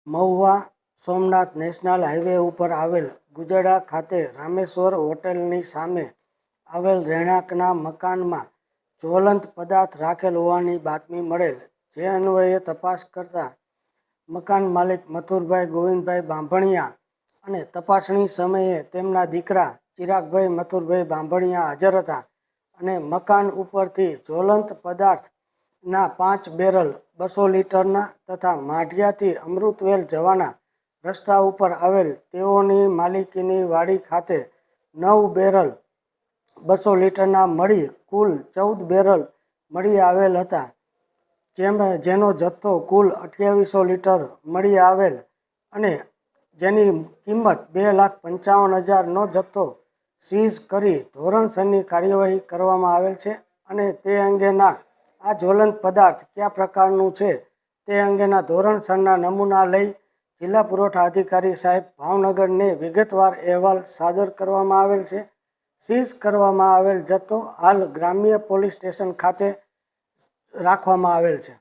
Mahuva Somnath national highway ઉપર આવેલ ગુજડા ખાતે રામેશ્વર હોટલની સામે આવેલ રહેણાંકના મકાનમાં જ્વલંત પદાર્થ રાખેલ હોવાની બાતમી મળેલ, જે અન્વયે તપાસ કરતા મકાન માલિક મથુરભાઈ ગોવિંદભાઈ બાંભણિયા અને તપાસણી સમયે તેમના દીકરા ચિરાગભાઈ મથુરભાઈ બાંભણિયા હાજર હતા અને મકાન ઉપરથી જ્વલંત પદાર્થના 5 બેરલ 200 લીટરના તથા માઢિયાથી અમૃતવેલ જવાના રસ્તા ઉપર આવેલ તેઓની માલિકીની વાડી ખાતે 9 બેરલ 200 લીટરના મળી કુલ 14 બેરલ મળી આવેલ હતા, જેનો જથ્થો કુલ 2800 લીટર મળી આવેલ અને જેની કિંમત 2,55,000નો જથ્થો સીઝ કરી ધોરણસરની કાર્યવાહી કરવામાં આવેલ છે અને તે અંગેના આ જ્વલંત પદાર્થ કયા પ્રકારનું છે તે અંગેના ધોરણસરના નમૂના લઈ જિલ્લા પુરવઠા અધિકારી સાહેબ ભાવનગરને વિગતવાર અહેવાલ સાદર કરવામાં આવેલ છે. સીઝ કરવામાં આવેલ જથ્થો હાલ ગ્રામ્ય પોલીસ સ્ટેશન ખાતે રાખવામાં આવેલ છે.